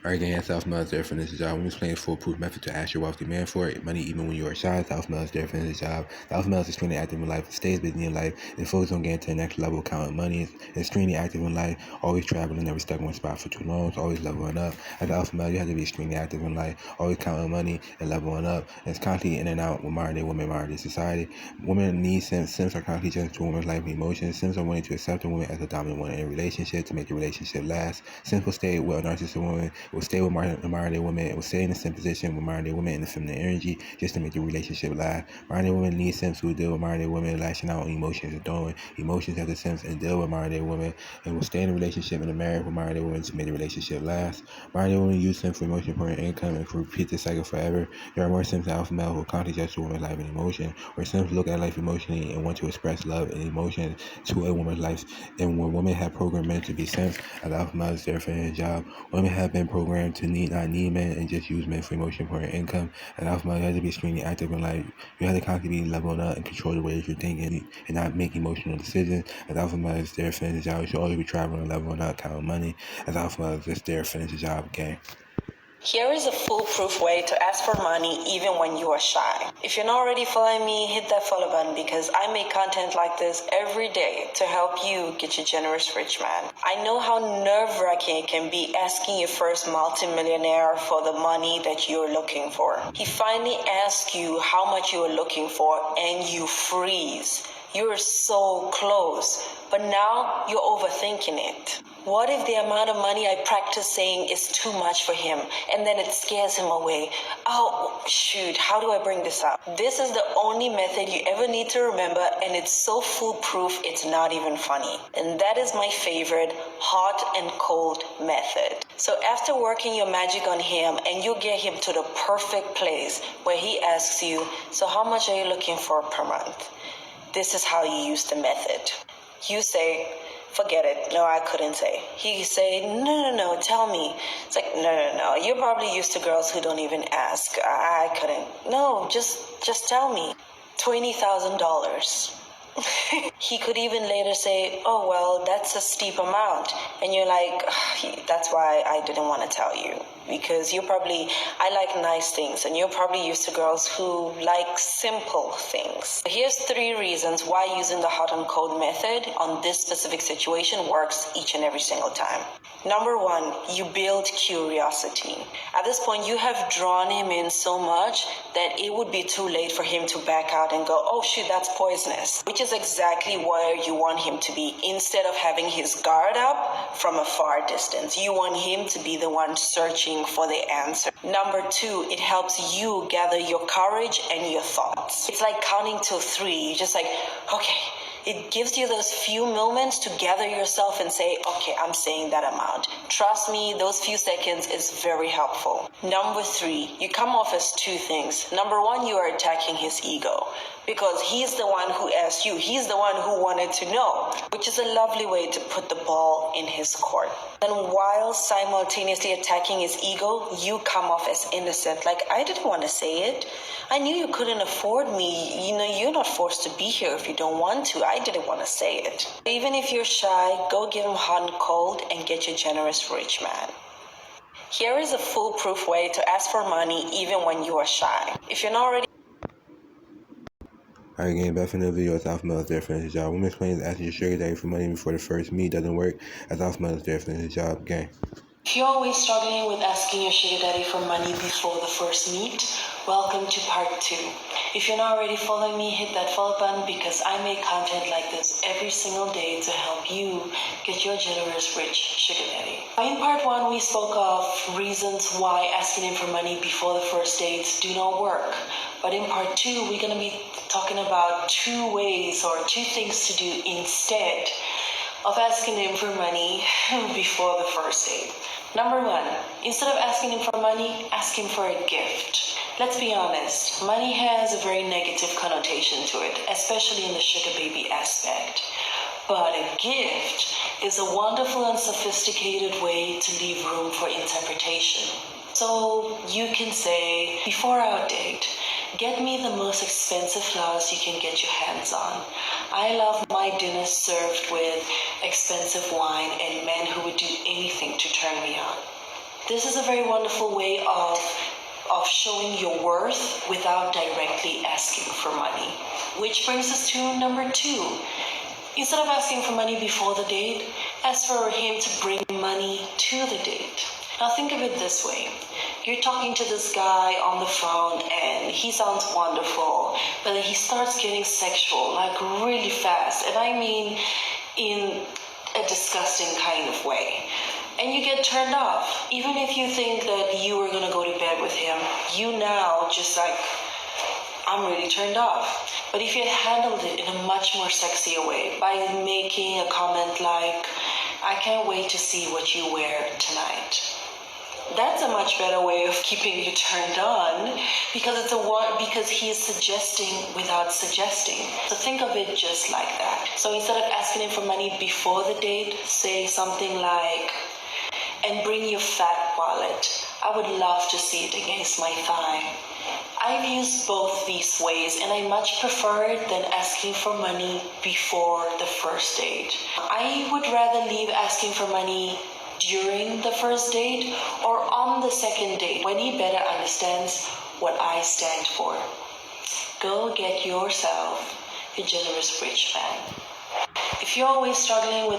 Alright, gang, self-male is different. This is job. Women playing foolproof method to ask your wealthy man for it. Money even when you are shy. Self-male is different. This job. Self-male is extremely active in life. Stays busy in life. And focused on getting to the next level, counting money. Is extremely active in life. Always traveling, never stuck in one spot for too long. Always leveling up. As an alpha male, you have to be extremely active in life. Always counting money and leveling up. And it's constantly in and out with modern day women, modern day society. Women need Sims. Sims are constantly just to a woman's life and emotions. Sims are willing to accept a woman as a dominant one in a relationship to make the relationship last. Sims will stay with a narcissistic woman. Will stay with modern day women. It will stay in the same position with modern day women in the feminine energy just to make the relationship last. Modern day women need Sims who deal with modern day women, lashing out on emotions and throwing emotions at the Sims and deal with modern day women, and will stay in a relationship in a marriage with modern day women to make the relationship last. Modern day women use Sims for emotion, for income, and repeat this cycle forever. There are more Sims alpha male who constantly judge a woman's life and emotion, where Sims look at life emotionally and want to express love and emotion to a woman's life. And when women have programmed men to be Sims, as alpha male is there for his job, women have been programmed to not need men and just use men for emotion, for income. And alpha male, you have to be extremely active in life. You have to constantly be leveling up and control the ways you're thinking and not make emotional decisions. As alpha male is there for his job, you should always be traveling, leveling up, counting money. As alpha male is just there for his job, gang. Here is a foolproof way to ask for money even when you are shy. If you're not already following me, hit that follow button because I make content like this every day to help you get your generous rich man. I know how nerve-wracking it can be asking your first multimillionaire for the money that you're looking for. He finally asks you how much you are looking for and you freeze. You're so close, but now you're overthinking it. What if the amount of money I practice saying is too much for him and then it scares him away? Oh, shoot, how do I bring this up? This is the only method you ever need to remember, and it's so foolproof it's not even funny. And that is my favorite hot and cold method. So after working your magic on him, and you get him to the perfect place where he asks you, so how much are you looking for per month? This is how you use the method. You say, forget it. No, I couldn't say. He say, no, tell me. It's like, no. You're probably used to girls who don't even ask. I couldn't. No, just tell me. $20,000. He could even later say, oh, well, that's a steep amount. And you're like, that's why I didn't want to tell you. Because I like nice things, and you're probably used to girls who like simple things. Here's 3 reasons why using the hot and cold method on this specific situation works each and every single time. Number 1, you build curiosity. At this point, you have drawn him in so much that it would be too late for him to back out and go, oh shoot, that's poisonous, which is exactly where you want him to be. Instead of having his guard up from a far distance, you want him to be the one searching for the answer. Number 2, it helps you gather your courage and your thoughts. It's like counting till 3. You're just like, okay. It gives you those few moments to gather yourself and say, okay, I'm saying that amount. Trust me, those few seconds is very helpful. Number 3, you come off as 2 things. Number 1, you are attacking his ego because he's the one who asked you. He's the one who wanted to know, which is a lovely way to put the ball in his court. And while simultaneously attacking his ego, you come off as innocent. Like, I didn't want to say it. I knew you couldn't afford me. You're not forced to be here if you don't want to. I didn't want to say it. Even if you're shy, go give him hot and cold and get your generous rich man. Here is a foolproof way to ask for money even when you are shy. If you're not already... Alright, again, back from the video, as alpha male is there for his job. Women explains asking your sugar daddy for money before the first meet doesn't work, as alpha male is there for his job, gang. If you're always struggling with asking your sugar daddy for money before the first meet, welcome to part 2. If you're not already following me, hit that follow button because I make content like this every single day to help you get your generous rich sugar daddy. In part 1, we spoke of reasons why asking him for money before the first dates do not work. But in part 2, we're going to be talking about 2 ways or 2 things to do instead of asking him for money before the first date. Number 1, instead of asking him for money, ask him for a gift. Let's be honest, money has a very negative connotation to it, especially in the sugar baby aspect. But a gift is a wonderful and sophisticated way to leave room for interpretation. So you can say, before our date, get me the most expensive flowers you can get your hands on. I love my dinner served with expensive wine and men who would do anything to turn me on. This is a very wonderful way of showing your worth without directly asking for money. Which brings us to number 2. Instead of asking for money before the date, ask for him to bring money to the date. Now think of it this way. You're talking to this guy on the phone and he sounds wonderful, but then he starts getting sexual, like really fast. And I mean in a disgusting kind of way. And you get turned off. Even if you think that you were gonna go to bed with him, you now just like, I'm really turned off. But if you had handled it in a much more sexier way by making a comment like, I can't wait to see what you wear tonight. That's a much better way of keeping you turned on because he is suggesting without suggesting. So think of it just like that. So instead of asking him for money before the date, say something like, and bring your fat wallet. I would love to see it against my thigh. I've used both these ways and I much prefer it than asking for money before the first date. I would rather leave asking for money during the first date or on the second date when he better understands what I stand for. Go get yourself a generous rich man. If you're always struggling with